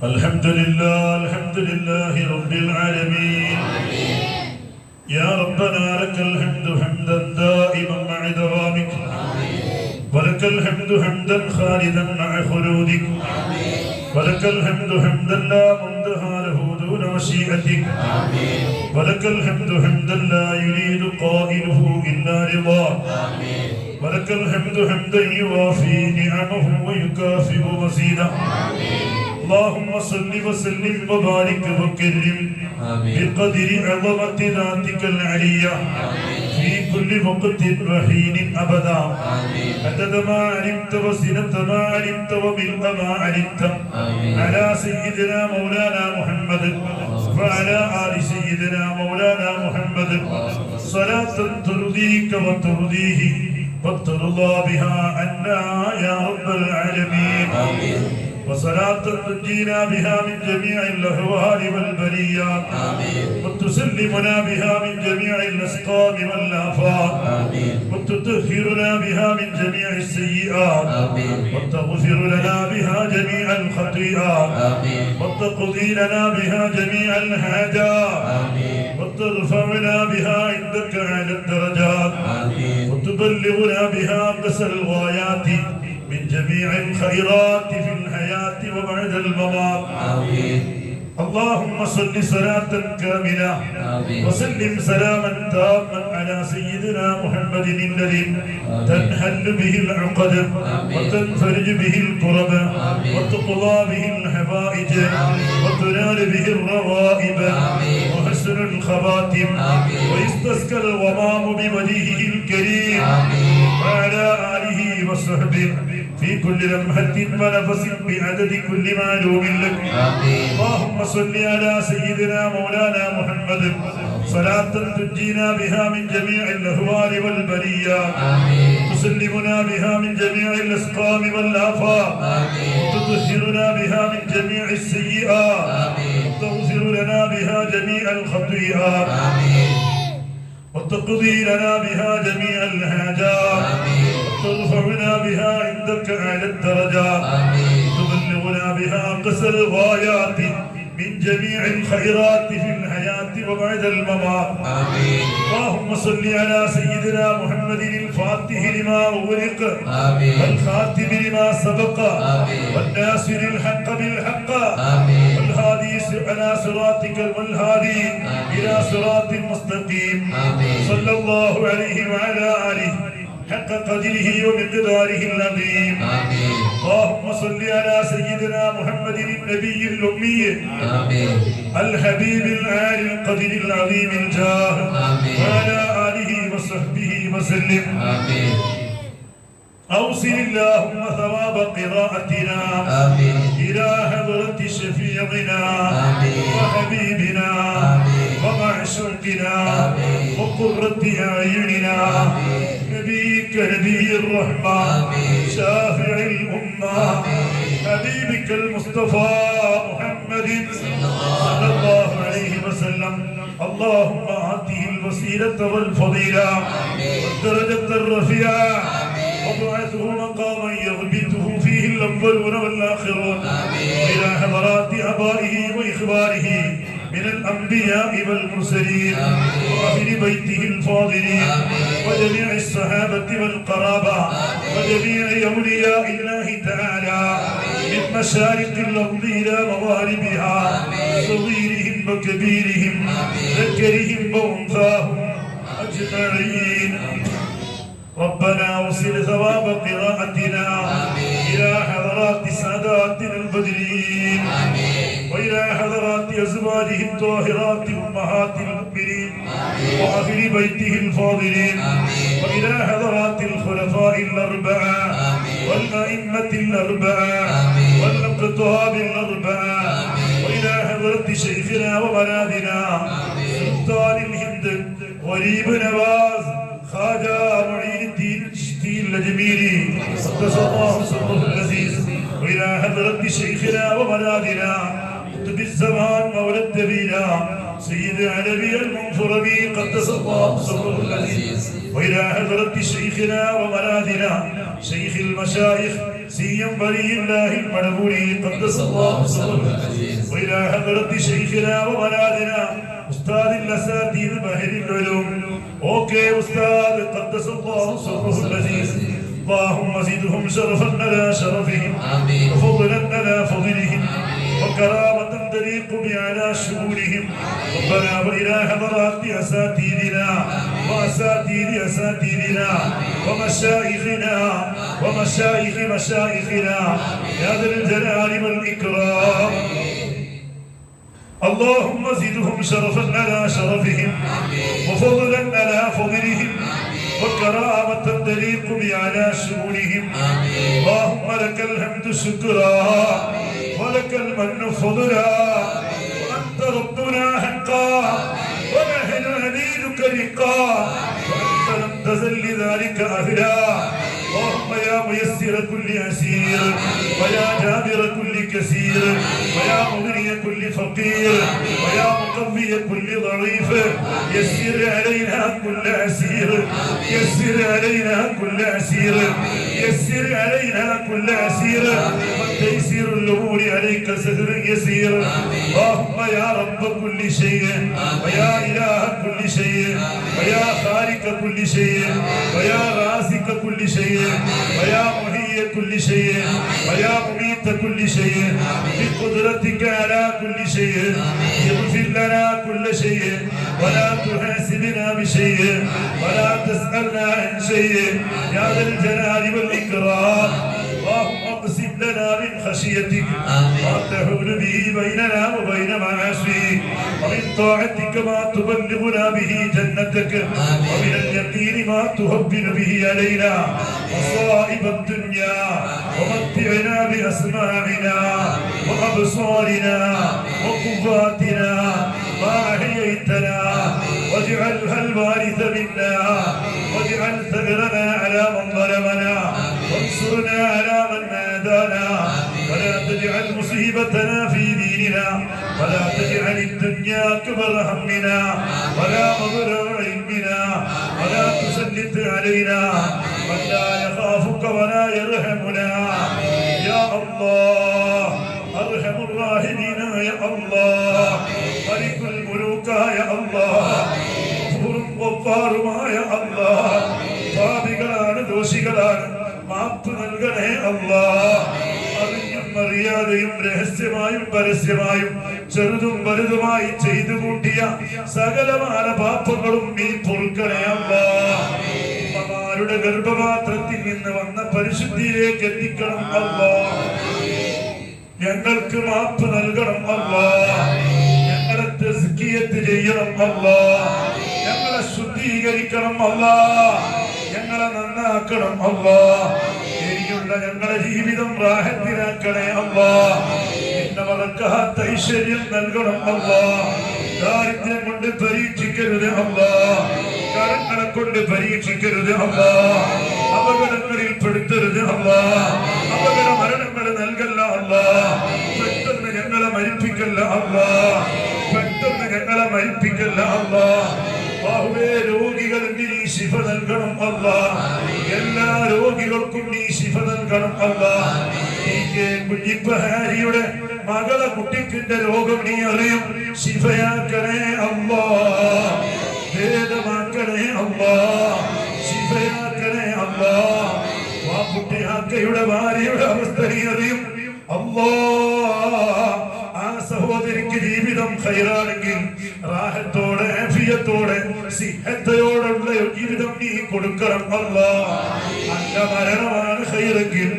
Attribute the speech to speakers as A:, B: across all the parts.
A: الحمد لله رب العالمين. يا ربنا لك الحمد حمدا دائما مع دوامك، ولك الحمد حمدا خالدا مع خلودك، ولك الحمد حمدا لا منتهى له دون مشيئتك، ولك الحمد حمدا لا يريد قائله إلا رضاك، ولك الحمد حمدا يوافي نعمه ويكافئ مزيدا. اللهم صل وسلم وبارك وكرم بقدر عظمة ذاتك العلية في كل وقت وحين أبدا، عدد ما علمت وسنة ما علمت وملء ما علمت، على سيدنا مولانا محمد وعلى آل سيدنا مولانا محمد، صلاة ترضيك وترضيه وترضى بها عنا يا رب العالمين، وصلاة تنجينا بها من جميع الأهوال والبليات، وتسلمنا بها من جميع الأسقام والآفات، وتطهرنا بها من جميع السيئات، وتغفر لنا بها جميع الخطيئات، وتقضي لنا بها جميع الحاجات، وترفعنا بها عندك على الدرجات، وتبلغنا بها أقصى الغايات من جميع الخيرات في الحياة وبعد الممات. اللهم صل صلاة كاملة وسلم سلاما تاما على سيدنا محمد الذي تنحل به العقد وتنفرج به الكرب وتقضى به الحوائج وتنال به الروائب وحسن الخواتم ويستسقى الغمام بوجهه الكريم، وعلى آله وصحبه في كل لمحة ونفس بعدد كل معلوم لك. اللهم صل على سيدنا مولانا محمد صلاة تنجينا بها من جميع الأهوال والبليات، تسلمنا بها من جميع الأسقام والآفات، تطهرنا بها من جميع السيئات، تغفر لنا بها جميع الخطيئات، وتقضي لنا بها جميع الحاجات، ترفعنا بها عندك على الدرجات، تبلغنا بها أقصى الغايات من جميع الخيرات في الحياة وبعد الممات. اللهم صل على سيدنا محمد الفاتح لما أغلق والخاتم لما سبق والناصر الحق بالحق والهادي على صراطك والهادي إلى صراط مستقيم، صلى الله عليه وعلى آله حق قدره ومقداره العظيم. اللهم صل على سيدنا محمد النبي الأمي الحبيب العالي القدر العظيم الجاه، وعلى آله وصحبه وسلم. أوصل اللهم ثواب قراءتنا إلى حضرة شفيعنا وحبيبنا ومعشوقنا وقرة أعيننا نبيك نبي الرحمة شافع الأمة حبيبك المصطفى محمد صلى الله عليه وسلم. اللهم آته الوسيلة والفضيلة والدرجة الرفيعة وابعثه مقاما يغبطه فيه الأولون والآخرون، إلى حضرات آبائه وإخوانه من الأنبياء والمرسلين وأهل بيته الفاضلين وجميع الصحابة والقرابة وجميع أولياء الله تعالى من مشارق الأرض إلى مغاربها، صغيرهم وكبيرهم ذكرهم وأنثاهم أجمعين. ربنا وصل ثواب قراءتنا إلى حضرات ساداتنا البدريين وإلى حضرات أزواجه الطاهرات أمهات المؤمنين وأهل بيته الفاضلين، وإلى حضرات الخلفاء الأربعة والأئمة الأربعة والأقطاب الأربعة، وإلى حضرة شيخنا وملاذنا سلطان الهند غريب نواز خواجة معين الدين الشتي الجميلي قدس الله سره العزيز، وإلى حضرة شيخنا وملاذنا قطب الزمان مولى الدبينا سيد علوي المنفربي قدس الله سره العزيز، وإلى حضرة شيخنا وملاذنا شيخ المشايخ سيم ولي الله المدبولي قدس الله سره وإلى حضرة شيخنا وولادنا أستاذ الأساتذة بحر العلوم أوكي أستاذ قدس الله سره العزيز اللهم زدهم شرفا على شرفهم وفضلا على فضلهم وكرامة تليق بأعلى شؤونهم ربنا وإلى حضرات أساتذتنا وأساتذة أساتذتنا ومشايخنا ومشايخ مشايخنا يا ذا الجلال والإكرام اللهم زدهم شرفا على شرفهم وفضلا على فضلهم وكرامة تليق بأعلى شؤونهم اللهم لك الحمد شكرا ولك المن فضلا وأنت ربنا حقا ونحن عبيدك رقا وأنت لم تزل لذلك أهلا اللهم يا ميسر كل أسير ويا جابر كل كثير ويا مغني كل فقير ويا مقوي كل ضعيف يسر علينا كل أسير يسر علينا كل أسير يسر علينا كل أسير وتيسير الأمور عليك سهل يسير اللهم يا رب كل شيء ويا إله كل شيء ويا خالق كل شيء ويا رازق كل شيء ويا محيي كل شيء ويا مميت كل شيء بقدرتك على كل شيء اغفر لنا كل شيء ولا تحاسبنا بشيء ولا تسألنا عن شيء يا ذا الجلال والإكرام اللهم اقسم لنا من خشيتك ما تحول به بيننا وبين معاصيك ومن طاعتك ما تبلغنا به جنتك ومن اليقين ما تهون به علينا مصائب الدنيا ومتعنا بأسماعنا وأبصارنا وقواتنا ما أحييتنا واجعلها الوارث منا واجعل ثأرنا على من ظلمنا وانصرنا على من عادانا ولا تجعل مصيبتنا في ديننا ولا تجعل الدنيا أكبر همنا ولا مبلغ علمنا ولا تسلط علينا من لا يخافك ولا يرحمنا يا الله أرحم الراحمين يا الله ملك الملوك يا الله غفار يا الله പാപികളാണ് ദോഷികളാണ് മാപ്പ് നൽകണേ അല്ലാഹ് അറിഞ്ഞും അറിയാതെയും രഹസ്യമായും പരസ്യമായും ചെറുതും വലുതുമായി ചെയ്തു കൂട്ടിയ സകലമായ പാപങ്ങളും നീ പൊറുക്കണേ അല്ലാഹ് അമ്മമാരുടെ ഗർഭപാത്രത്തിൽ നിന്ന് വന്ന പരിശുദ്ധിയിലേക്ക് എത്തിക്കണം അല്ലാഹ് ഞങ്ങൾക്ക് മാപ്പ് നൽകണം അല്ലാഹ് ഞങ്ങളെ തസ്കിയത്ത് ചെയ്യണം അല്ലാഹ് ഞങ്ങളെ ശുദ്ധീകരിക്കണം അല്ലാഹ് ഞങ്ങളെ നന്നാക്കണം അല്ലാഹ് ഇനിയുള്ള ഞങ്ങളുടെ ജീവിതം റാഹത്തിലാക്കണേ അല്ലാഹ് നിന്റെ ബറക്കത്ത് ഐശ്വര്യം നൽകണം അല്ലാഹ് ദാരിദ്ര്യം കൊണ്ട് പരീക്ഷിക്കരുത് അല്ലാഹ് കടങ്ങളെ കൊണ്ട് പരീക്ഷിക്കരുത് അല്ലാഹ് അപകടങ്ങളിൽ പെടുത്തരുത് അല്ലാഹ് അപകട മരണങ്ങൾ നൽകല്ല അല്ലാഹ് പെട്ടെന്ന് ഞങ്ങളെ മരിപ്പിക്കല്ല അല്ലാഹ് പെട്ടെന്ന് ഞങ്ങളെ മരിപ്പിക്കല്ല അല്ലാഹ് ബാഹുവേ രോഗികൾക്ക് നീ ശിഫ നൽകണം അല്ലാഹ് എല്ലാ രോഗികൾക്കും നീ ശിഫ നൽകണം അല്ലാഹ് കുഞ്ഞിപ്പഹാരിയുടെ മകളെ കുട്ടിക്കിന്റെ രോഗം നീ അറിയും ശിഫയാക്കണേ അല്ലാഹ് ഭേദമാക്കണേ അല്ലാഹ് ശിഫയാക്കണേ അല്ലാഹ് ആ കുട്ടിയാക്കയുടെ ഭാര്യയുടെ അവസ്ഥ നീ അറിയും അല്ലാഹ് ആ സഹോദരിക്ക് ജീവിതം ഖൈറാണെങ്കിൽ റാഹത്തോടെ ആഫിയത്തോടെ സിഹത്തോടെയുള്ള ജീവിതം നീ കൊടുക്കണം അല്ലാഹ് നല്ല മരണമാണ് ഖൈറെങ്കിൽ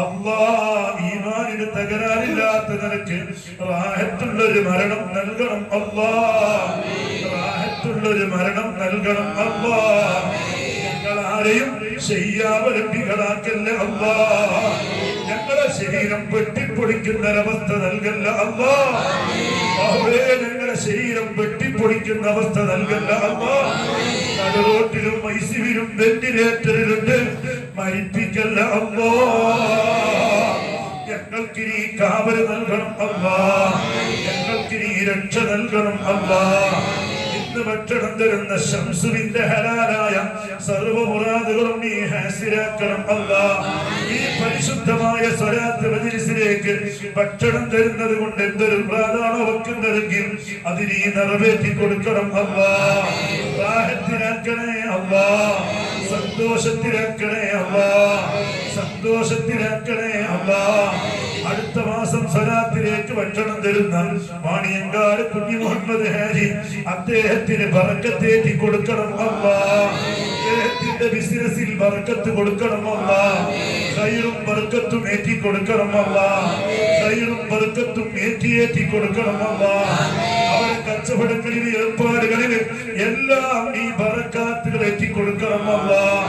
A: അല്ലാഹ് ഈമാനിന് തകരാറില്ലാത്ത നിനക്ക് റാഹത്തുള്ളൊരു മരണം നൽകണം അല്ലാഹ് റാഹത്തുള്ളൊരു മരണം നൽകണം അല്ലാഹ് ഞങ്ങളാരെയും ശയ്യാവലംബികളാക്കല്ല അല്ലാഹ് ഞങ്ങളെ ശരീരം വെട്ടിപ്പൊടിക്കുന്നൊരവസ്ഥ നൽകല്ല അല്ലാഹ് ഞങ്ങളെ ശരീരം വെട്ടിപ്പൊടിക്കുന്ന അവസ്ഥ നൽകല്ല അല്ലാഹ് നടുറോട്ടിലും ഐസിവിലും വെന്റിലേറ്ററിലുണ്ട് മരിപ്പിക്കല്ല അല്ലാഹ് ഞങ്ങൾക്ക് നീ കാവൽ നൽകണം അല്ലാഹ് ഞങ്ങൾക്ക് നീ രക്ഷ നൽകണം അല്ലാഹ് ഇന്ന് ഭക്ഷണം തരുന്ന ശംസുവിന്റെ ഹലാലായ സർവ്വ മുറാദുകളും നീ ഹാസിലാക്കണം അല്ലാഹ്. ഈ പരിശുദ്ധമായ സ്വലാത്ത് മജ്‌ലിസിലേക്ക് ഭക്ഷണം തരുന്നത് കൊണ്ട് എന്തൊരു പ്രാധാന്യം വെക്കുന്നതെങ്കിൽ അത് നീ നിറവേറ്റി കൊടുക്കണം അല്ലാഹ്. റാഹത്തിലാക്കണേ അല്ലാഹ്, സന്തോഷത്തിലാക്കണേ അല്ലാഹ്, സന്തോഷത്തിലാക്കണേ അല്ലാഹ്. അടുത്ത മാസം സ്വലാത്തിലേക്ക് ഭക്ഷണം തരുന്ന മാണിയങ്കാട് കുഞ്ഞി മുഹമ്മദ് ഹാജി, അദ്ദേഹത്തിന് ബറക്കത്തേറ്റി കൊടുക്കണം അല്ലാഹ്. അദ്ദേഹത്തിന്റെ ബിസിനസിൽ ബറക്കത്ത് കൊടുക്കണം അല്ലാഹ്. ഖൈറും ബറക്കത്തും ഏറ്റി കൊടുക്കണം അല്ലാഹ്. ഖൈറും ബറക്കത്തും ഏറ്റി കൊടുക്കണം അല്ലാഹ്. അവരുടെ കച്ചവടങ്ങളിൽ ഏർപ്പാടുകളിൽ എല്ലാം ഈ ബറക്കാത്തുകൾ ഏറ്റി കൊടുക്കണം അല്ലാഹ്.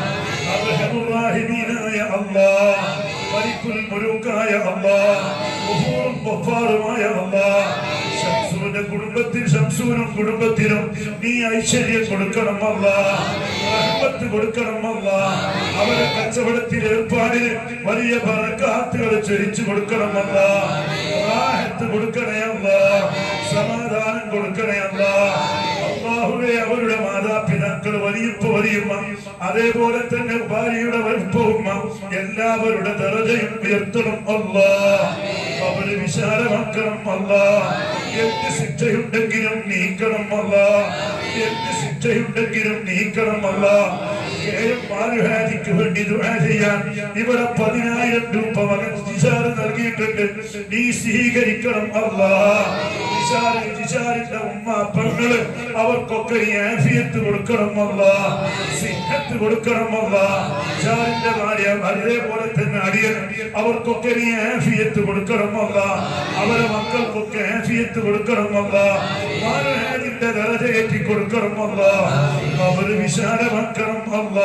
A: അർഹമുർറാഹിമീനായ അല്ലാഹ്, മലിക്കുൽ മുലൂക്കായ അല്ലാഹ്, ഗഫൂറും ഗഫാറുമായ അല്ലാഹ്, ശംസൂന്റെ കുടുംബത്തിൽ ശംസൂനും കുടുംബത്തിനും നീ ഐശ്വര്യം കൊടുക്കണം അല്ലാഹ്, റഹ്മത്ത് കൊടുക്കണം അല്ലാഹ്. അവരെ കച്ചവടത്തിൽ ഏർപ്പാടിന് വലിയ ബറക്കാത്തുകൾ ചൊരിച്ചു കൊടുക്കണം അല്ലാഹ്. റാഹത്ത് കൊടുക്കണേ അല്ലാഹ്, സമാധാനം കൊടുക്കണേ അല്ലാഹ്. അല്ലാഹുവേ, അവരുടെ മാതാപിതാക്കൾ വലിയപ്പ വലിയമ്മ, അതേപോലെ തന്നെ ഭാര്യയുടെ വലിപ്പവുമ്മ, എല്ലാവരുടെ ദറജയും ഉയർത്തണം അല്ലാഹ്. അവര് വിശാലമാക്കണം അല്ലാഹ്. എന്ത് ശിക്ഷയുണ്ടെങ്കിലും നീക്കണം അല്ലാഹ്, എന്ത് ശിക്ഷയുണ്ടെങ്കിലും നീക്കണം അല്ലാഹ്. ഹാജിക്ക് വേണ്ടി ദുആ ചെയ്യാൻ ഇവിടെ 10,000 രൂപ മകൻ ജിഷാറ് നൽകിയിട്ടുണ്ട്. നീ സ്വീകരിക്കണം അല്ലാഹ്. ജിഷാറിന്റെ ഉമ്മ പെങ്ങള് അവർക്കൊക്കെ ആഫിയത്ത് കൊടുക്കണം അല്ലാഹ്, സിഹത്ത് കൊടുക്കണം അല്ലാഹ്. ജിഷാറിന്റെ ഭാര്യ അതേപോലെ തന്നെ അടിയൻ, അവർക്കൊക്കെ നീ ആഫിയത്ത് കൊടുക്കണം അല്ലാഹ്. അവരെ മക്കൾക്കൊക്കെ ആഫിയത്ത് കൊടുക്കണം അല്ലാഹ്. ഹാജിന്റെ ദറജ ഏറ്റി കൊടുക്കണം അല്ലാഹ്. അവര് വിശാലമാക്കണം അല്ലാഹ്.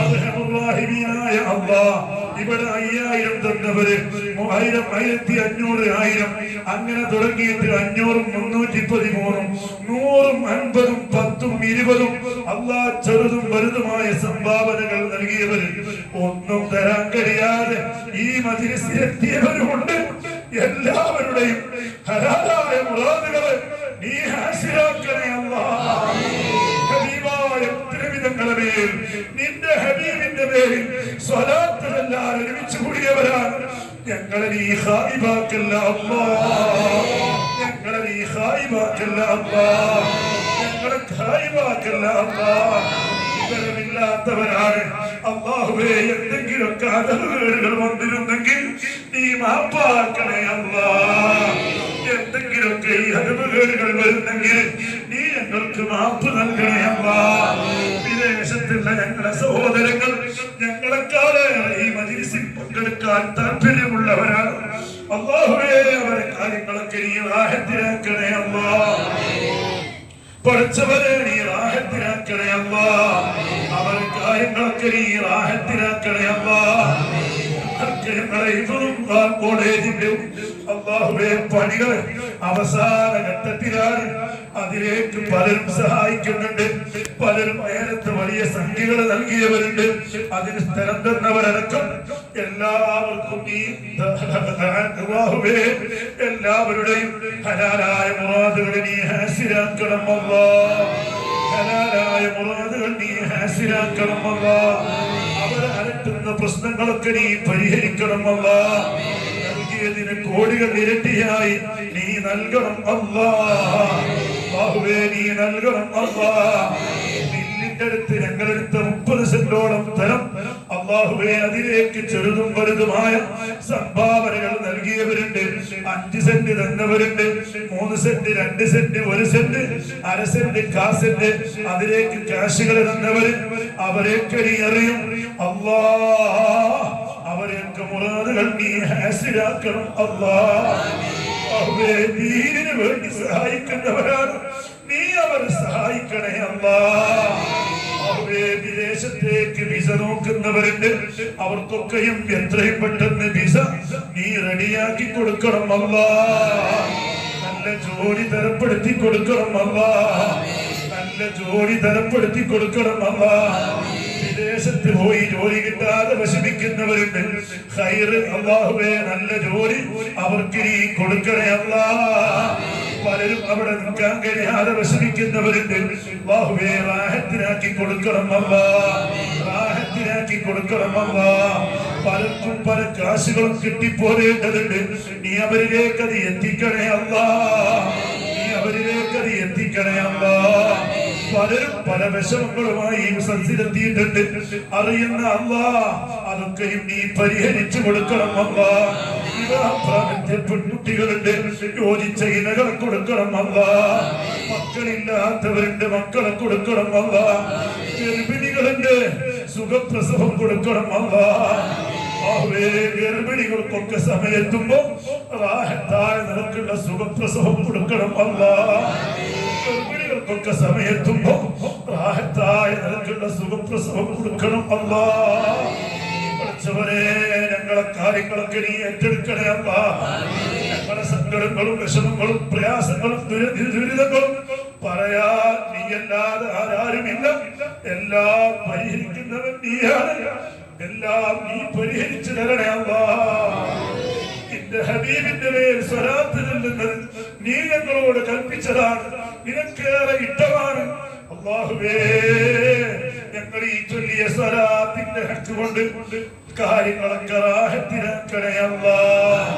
A: അർഹമുർറാഹിമീനായ അല്ലാഹ്, ഇവിടെ 5000 തന്നവര് 1000, 1500, 1000 അങ്ങനെ തുടങ്ങിയിട്ട് 500, 313, 100, 50, 10, 20 അല്ലാഹ് ചെറുതും വലുതുമായ സംഭാവനകൾ നൽകിയവര്, ഒന്നും തരാൻ കഴിയാതെ ഈ മജ്‌ലിസിലെത്തിയവരുമുണ്ട്. എല്ലാവരുടെയും ഹലാലായ മുറാദുകളെ നീ ഹാസിലാക്കണേ അല്ലാഹ്. ഹബീബായ ഉത്തരവിധങ്ങളുടെ മേൽ, നിന്റെ ഹബീബിന്റെ പേരിൽ സ്വലാത്ത് ചൊല്ലാൻ ഒരുമിച്ച് കൂടിയവരാണ്. ഞങ്ങളെ നീ ഖായിബാക്കല്ല അല്ലാഹ്, ഞങ്ങളെ നീ ഖായിബാക്കല്ല അല്ലാഹ്, ഞങ്ങളെ ഖായിബാക്കല്ല അല്ലാഹ്. വിവരമില്ലാത്തവരാണ് അല്ലാഹുവേ. എന്തെങ്കിലുമൊക്കെ അതവുകൾ വന്നിരുന്നെങ്കിൽ നീ മാപ്പാക്കണേ അല്ലാഹ്. എന്തെങ്കിലുമൊക്കെ ഈ അതവുകൾ വരുന്നെങ്കിൽ നീ ഞങ്ങൾക്ക് മാപ്പ് നൽകണേ അല്ലാഹ്. വിദേശത്തുള്ള ഞങ്ങളുടെ സഹോദരങ്ങൾ ഞങ്ങളെക്കാളേറെ ഈ മജ്‌ലിസിൽ പങ്കെടുക്കാൻ താല്പര്യമുള്ളവരാണ് അല്ലാഹുവേ. അവരെ കാര്യങ്ങളൊക്കെ നീ റാഹത്തിലാക്കണേ അല്ലാഹ്. പഠിച്ചവരെ നീ റാഹത്തിലാക്കണേ അല്ലാഹ്. അവരെ കാര്യങ്ങളൊക്കെ നീ റാഹത്തിലാക്കണേ അല്ലാഹ്. കോളേജിന്റെ അല്ലാഹുവേ പണികൾ അവസാന ഘട്ടത്തിലാണ്. അതിലേക്ക് പലരും സഹായിക്കുന്നുണ്ട്. പലരും നേരത്തെ വലിയ സംഖ്യകൾ നൽകിയവരുണ്ട്. അതിന് സ്ഥലം തന്നവരടക്കം എല്ലാവർക്കും ഈ അല്ലാഹുവേ എല്ലാവരുടെയും ഹലാലായ മുറാദുകൾ നീ ഹാസിലാക്കണം അല്ലാഹ്. ഹലാലായ മുറാദുകൾ നീ ഹാസിലാക്കണം അല്ലാഹ്. അവരെ അലട്ടുന്ന പ്രശ്നങ്ങളൊക്കെ നീ പരിഹരിക്കണം അല്ലാഹ്. നൽകിയതിന് കോടികൾ ഇരട്ടിയായി നീ നൽകണം അല്ലാഹ്. അല്ലാഹുവേ നീ നൽകണം അല്ലാഹ്. നിന്നിന്റെ അടുത്ത് ഞങ്ങളെടുത്ത 30 സെന്റോളം സ്ഥലം അല്ലാഹുവേ, അതിലേക്ക് ചെറുതും വലുതുമായ സംഭാവനകൾ നൽകിയവരുണ്ട്. 5 സെന്റ് തന്നവരുണ്ട്, 3 സെന്റ്, 2 സെന്റ്, 1 സെന്റ്, അര സെന്റ്, കാസെന്റ്, അതിലേക്ക് കാശുകൾ തന്നവര് അവരെയൊക്കെ നീ അറിയും അല്ലാഹ്. അവരെയൊക്കെ മുറാദുകൾ നീ ഹാസിലാക്കണം അല്ലാഹ്. ദീനിന് വേണ്ടി സഹായിക്കുന്നവരാണ്, നീ അവരെ സഹായിക്കണേ അല്ലാഹ്. വിദേശത്തേക്ക് വിസ നോക്കുന്നവരുണ്ട്, അവർക്കൊക്കെയും എത്രയും പെട്ടെന്ന് വിസ നീ റെഡിയാക്കി കൊടുക്കണം അല്ലാഹ്. നല്ല ജോലി തരപ്പെടുത്തി കൊടുക്കണം അല്ലാഹ്. നല്ല ജോലി തരപ്പെടുത്തി കൊടുക്കണം അല്ലാഹ്. വിദേശത്ത് പോയി ജോലി കിട്ടാതെ വിഷമിക്കുന്നവരുണ്ട്, ഖൈർ അല്ലാഹുവേ നല്ല ജോലി അവർക്ക് നീ കൊടുക്കണേ അല്ലാഹ്. പലരും അവിടെ നിൽക്കാൻ കഴിയാതെ വിഷമിക്കുന്നവരുണ്ട്. അല്ലാഹുവേ റാഹത്തിനാക്കി കൊടുക്കണം അല്ലാഹ്, റാഹത്തിനാക്കി കൊടുക്കണം അല്ലാഹ്. പലർക്കും പല കാശുകളും കിട്ടിപ്പോരേണ്ടതുണ്ട്. നീ അവരിലേക്ക് അത് എത്തിക്കണേ അല്ലാഹ്, നീ അവരിലേക്ക് അത് എത്തിക്കണേ അല്ലാഹ്. പലരും പല വിഷമങ്ങളുമായി സദസ്സിലെത്തിയിട്ടുണ്ട്. അറിയുന്ന അല്ലാഹ് അതൊക്കെയും നീ പരിഹരിച്ചു കൊടുക്കണം അല്ലാഹ്. വിവാഹപ്രാപ്തിയ പെൺകുട്ടികളുണ്ട്, യോജിച്ച ഇണകളെ കൊടുക്കണം അല്ലാഹ്. മക്കളില്ലാത്തവരുണ്ട്, മക്കളെ കൊടുക്കണം അല്ലാഹ്. ഗർഭിണികളുണ്ട്, സുഖപ്രസവം കൊടുക്കണം അല്ലാഹ്. ഗർഭിണികൾക്കൊക്കെ സമയത്തുമ്പോ റാഹത്തായ നിനക്കുള്ള സുഖപ്രസവം കൊടുക്കണം അല്ലാഹ്. ഗർഭിണികൾക്കൊക്കെ സമയത്തുമ്പോ റാഹത്തായ നിനക്കുള്ള സുഖപ്രസവം കൊടുക്കണം അല്ലാഹ്. പഠിച്ചവരെ ഞങ്ങളെ കാര്യങ്ങളൊക്കെ നീ ഏറ്റെടുക്കണേ അല്ലാഹ്. ഞങ്ങളുടെ സങ്കടങ്ങളും വിഷമങ്ങളും പ്രയാസങ്ങളും ദുരിതങ്ങളും പറയാൻ നീയല്ലാതെ ആരാരുമില്ല. എല്ലാം പരിഹരിക്കുന്നവൻ നീയാണ്. എല്ലാം നീ പരിഹരിച്ചു തരണേ അല്ലാഹ്. നിന്റെ ഹബീബിന്റെ മേൽ സ്വലാത്ത് ചൊല്ലുന്നത് നീ ഞങ്ങളോട് കൽപ്പിച്ചതാണ്, നിനക്കേറെ ഇഷ്ടമാണ്. അല്ലാഹുവേ ഞങ്ങൾ ഈ ചൊല്ലിയ സ്വലാത്തിന്റെ ഹക്ക് കൊണ്ട് കാര്യങ്ങളൊക്കെ റാഹത്തിനാക്കണേ അല്ലാഹ്,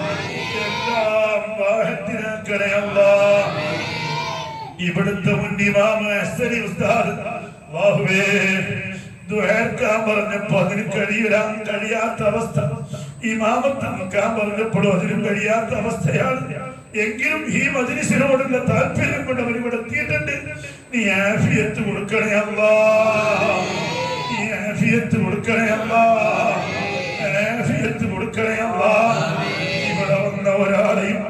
A: എല്ലാം റാഹത്തിനാക്കണേ അല്ലാഹ്. ഇവിടുത്തെ മുൻ ഇമാം ഹസ്സനി ഉസ്താദ് അല്ലാഹുവേ ദുആക്കാൻ പറഞ്ഞപ്പോ അതിന് കഴിയാത്ത അവസ്ഥ, ഇമാമത്ത് നിൽക്കാൻ പറഞ്ഞപ്പോഴും അതിനും കഴിയാത്ത അവസ്ഥയാണ്. എങ്കിലും ഈ മജ്‌ലിസിനോടുള്ള താല്പര്യം കൊണ്ട് അവർ ഇവിടെ എത്തിയിട്ടുണ്ട്. നീ ആഫിയത്ത് കൊടുക്കണേ അല്ലാഹ്, നീ ആഫിയത്ത് കൊടുക്കണേ അല്ലാഹ്, ആഫിയത്ത് കൊടുക്കണേ അല്ലാഹ്. ഇവിടെ വന്ന ഒരാളെയും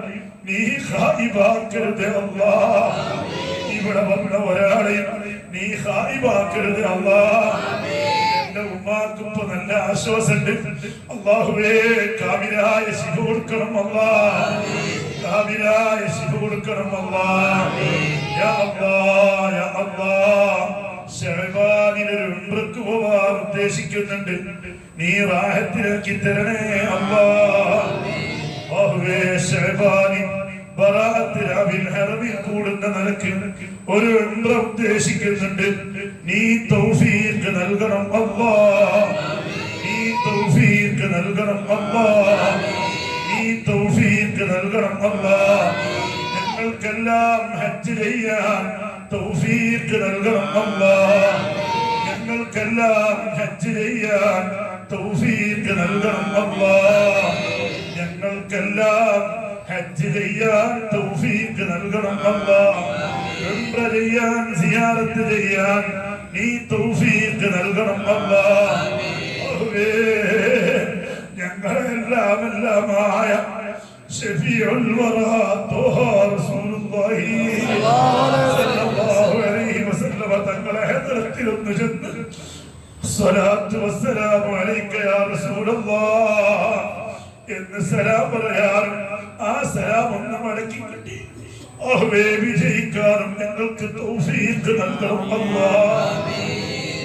A: നീ ഖായിബാക്കരുത് അല്ലാഹ്, ഇവിടെ വന്ന ഒരാളെയും നീ ഖായിബാക്കരുത് അല്ലാഹ്. എന്റെ ഉമ്മാക്ക് ഇപ്പൊ നല്ല ആശ്വാസമുണ്ട്. അല്ലാഹുവേ കാമിലായ ശിഫ കൊടുക്കണം അല്ലാഹ്, കാമിലായ ശിഫ കൊടുക്കണം അല്ലാഹ്. യാ അല്ലാഹ്, യാ അല്ലാഹ്. ശഅബാനിലൊരു ഉംറക്ക് പോവാൻ ഉദ്ദേശിക്കുന്നുണ്ട്, നീ റാഹത്തിലാക്കി തരണേ അല്ലാഹ്. അല്ലാഹുവേ ശഅബാനി ബറാഅത്തിൽ ഹറമിൽ കൂടുന്ന നിലയ്ക്ക് ഒരു ഉംറ ഉദ്ദേശിക്കുന്നുണ്ട്, നീ തൗഫീഖ് നൽകണം അല്ലാഹ്, നീ തൗഫീഖ് നൽകണം അല്ലാഹ്, നീ തൗഫീഖ് നൽകണം അല്ലാഹ്. ഞങ്ങൾക്കെല്ലാം ഹജ്ജ് ചെയ്യാൻ തൗഫീഖ് നൽകണം അല്ലാഹ്, ഞങ്ങൾക്കെല്ലാം ഹജ്ജ് ചെയ്യാൻ തൗഫീഖ് നൽകണം അല്ലാഹ്, ഞങ്ങൾക്കെല്ലാം ഹജ്ജ് ചെയ്യാൻ തൗഫീഖ് നൽകണം അല്ലാഹ്. ഉംറ ചെയ്യാൻ സിയാറത്ത് ചെയ്യാൻ നീ തൗഫീഖ് നൽകണം അല്ലാഹ്. ഞങ്ങളെല്ലാം എല്ലാമായ ശഫീഉൽ വറാ ത്വഹ റസൂലുള്ളാഹി സ്വല്ലല്ലാഹു അലൈഹി വസല്ലം തങ്ങളെ ഹദ്റത്തിലൊന്ന് ചെന്ന് സ്വലാത്തു വസ്സലാമു അലൈക യാ റസൂലല്ലാഹ് എന്ന് സലാം പറയാൻ ആ സലാം ഒന്ന് മടക്കി കിട്ടി. വിജയിക്കാനും ഞങ്ങൾക്ക് തൗഫീഖ് നൽകണം അല്ലാഹ്,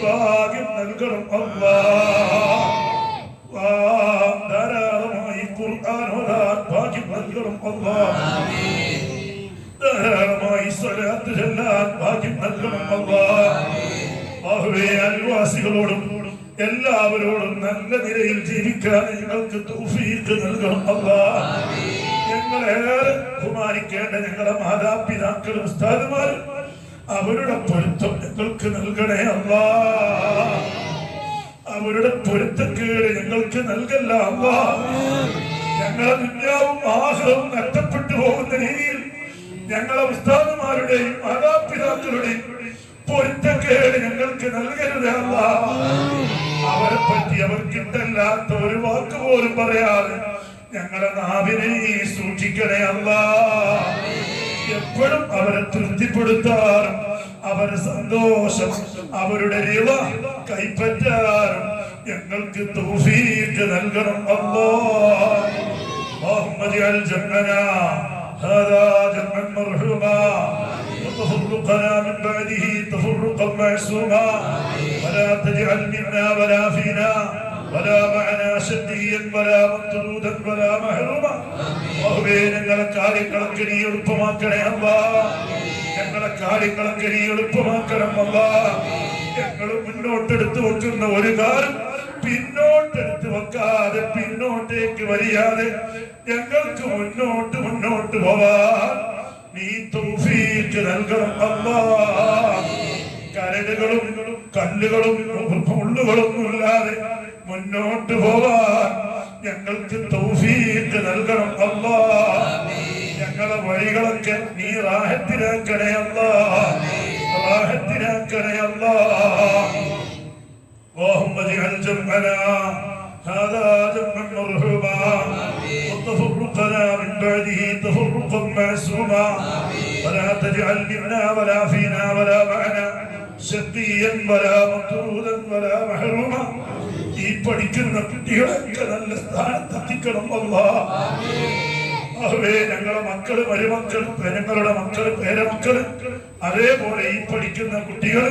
A: ഭാഗ്യം നൽകണം അല്ലാഹ്. ധാരാളമായി ഖുർആൻ ഓതാൻ ഭാഗ്യം നൽകണം അല്ലാഹ്, ധാരാളമായി സ്വലാത്ത് ചൊല്ലാൻ ഭാഗ്യം നൽകണം അല്ലാഹ്. അയൽവാസികളോടും എല്ലാവരോടും നല്ല നിലയിൽ ജീവിക്കാൻ ഞങ്ങൾക്ക് തൗഫീഖ് നൽകണം അല്ലാഹ്. ഞങ്ങളേറെ ബഹുമാനിക്കേണ്ട ഞങ്ങളുടെ മാതാപിതാക്കളും ഉസ്താദുമാരും അവരുടെ പൊരുത്തം ഞങ്ങൾക്ക് നൽകണേ അല്ലാഹ്, അവരുടെ പൊരുത്തക്കേട് ഞങ്ങൾക്ക് നൽകല്ല അല്ലാഹ്. ഞങ്ങളെ ദുനിയാവും ആഖിറവും നഷ്ടപ്പെട്ടു പോകുന്ന രീതിയിൽ ഞങ്ങളെ ഉസ്താദുമാരുടെയും മാതാപിതാക്കളുടെയും പൊരുത്തക്കേട് ഞങ്ങൾക്ക് നൽകരുത് അല്ലാഹ്. അവരെ പറ്റി അവർക്കിട്ടല്ലാത്ത ഒരു വാക്ക് പോലും പറയാതെ ഞങ്ങളെ നാവിനെ സൂക്ഷിക്കണേ അല്ലാഹ്. എപ്പോഴും അവരെ തൃപ്തിപ്പെടുത്താറും അവരുടെ സന്തോഷം അവരുടെ റിള കൈപ്പറ്റാറും ഞങ്ങൾക്ക് തൗഫീഖ് നൽകണം അല്ലാഹ്. اللهم اجعل جمعنا هذا جمعا مرحوما وتفرقنا من بعده تفرقا معصوما ولا تجعل منا ولا فينا ولا معنا شقيا ولا مطرودا ولا محروما. ഞങ്ങളെ കാര്യങ്ങളൊക്കെ നീ എളുപ്പമാക്കണേ അല്ലാ. ഞങ്ങളെ കാര്യങ്ങളൊക്കെ നീ എളുപ്പമാക്കണം അല്ലാ. ഞങ്ങൾ മുന്നോട്ടെടുത്ത് വെക്കുന്ന ഒരു കാര്യം പിന്നോട്ടെടുത്ത് വെക്കാതെ പിന്നോട്ടേക്ക് വരിയാതെ ഞങ്ങൾക്ക് മുന്നോട്ട് പോവാൻ നീ തൗഫീഖ് നൽകണം അല്ലാ. കരടുകളും കല്ലുകളും മുള്ളുകളൊന്നുമില്ലാതെ മുന്നോട്ട് പോവാൻ ഞങ്ങൾക്ക് തൗഫീഖ് നൽകണം അല്ലാ. ഞങ്ങളെ വഴികളൊക്കെ നീ റാഹത്തിലാക്കണേ അല്ലാ. റാഹത്തിലാക്കണേ അല്ലാ. اللهم اجعل جمعنا هذا جمعا مرحوما وتفرقنا من بعده تفرقا معصوما ولا تجعل منا ولا فينا ولا معنا شقيا ولا مطرودا ولا محروما. ഈ പഠിക്കുന്ന കുട്ടികളൊക്കെ നല്ല സ്ഥാനത്തെത്തിക്കണം അല്ലാഹ്. അവരെ ഞങ്ങളുടെ മക്കള് മരുമക്കൾ ഞങ്ങളുടെ മക്കള് പേരമക്കള് അതേപോലെ ഈ പഠിക്കുന്ന കുട്ടികൾ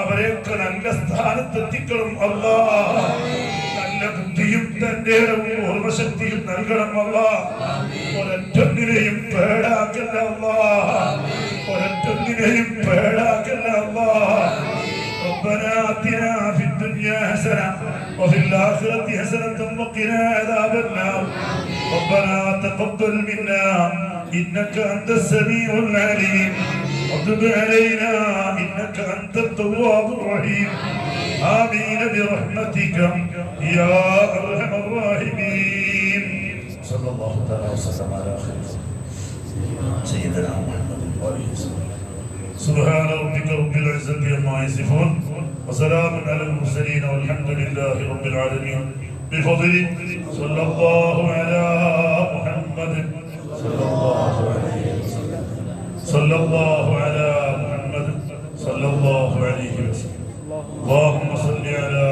A: അവരെയൊക്കെ നല്ല സ്ഥാനത്തെത്തിക്കണം അല്ലാഹ്. നല്ല ബുദ്ധിയും തന്റെ ഓർമ്മശക്തിയും നൽകണം അല്ലാഹ്. ഒരൊറ്റൊന്നിനെയും പേടാക്കല്ല അല്ലാഹ്. ഒരൊറ്റൊന്നിനെയും പേടാക്കല്ല അല്ലാഹ്. ربنا آتنا في الدنيا حسنة وفي الآخرة حسنة وقنا عذاب النار. ربنا تقبل منا إنك أنت السميع العليم وتب علينا إنك أنت التواب الرحيم. آمين برحمتك يا أرحم الراحمين. صلى الله تعالى وسلم على خير سيدنا محمد وآله وسلم. سبحان ربك رب العزة عما يصفون وسلام على المرسلين والحمد لله رب العالمين. بفضله صلى الله على محمد صلى الله عليه وسلم. صلى الله على محمد صلى الله عليه وسلم. اللهم صل على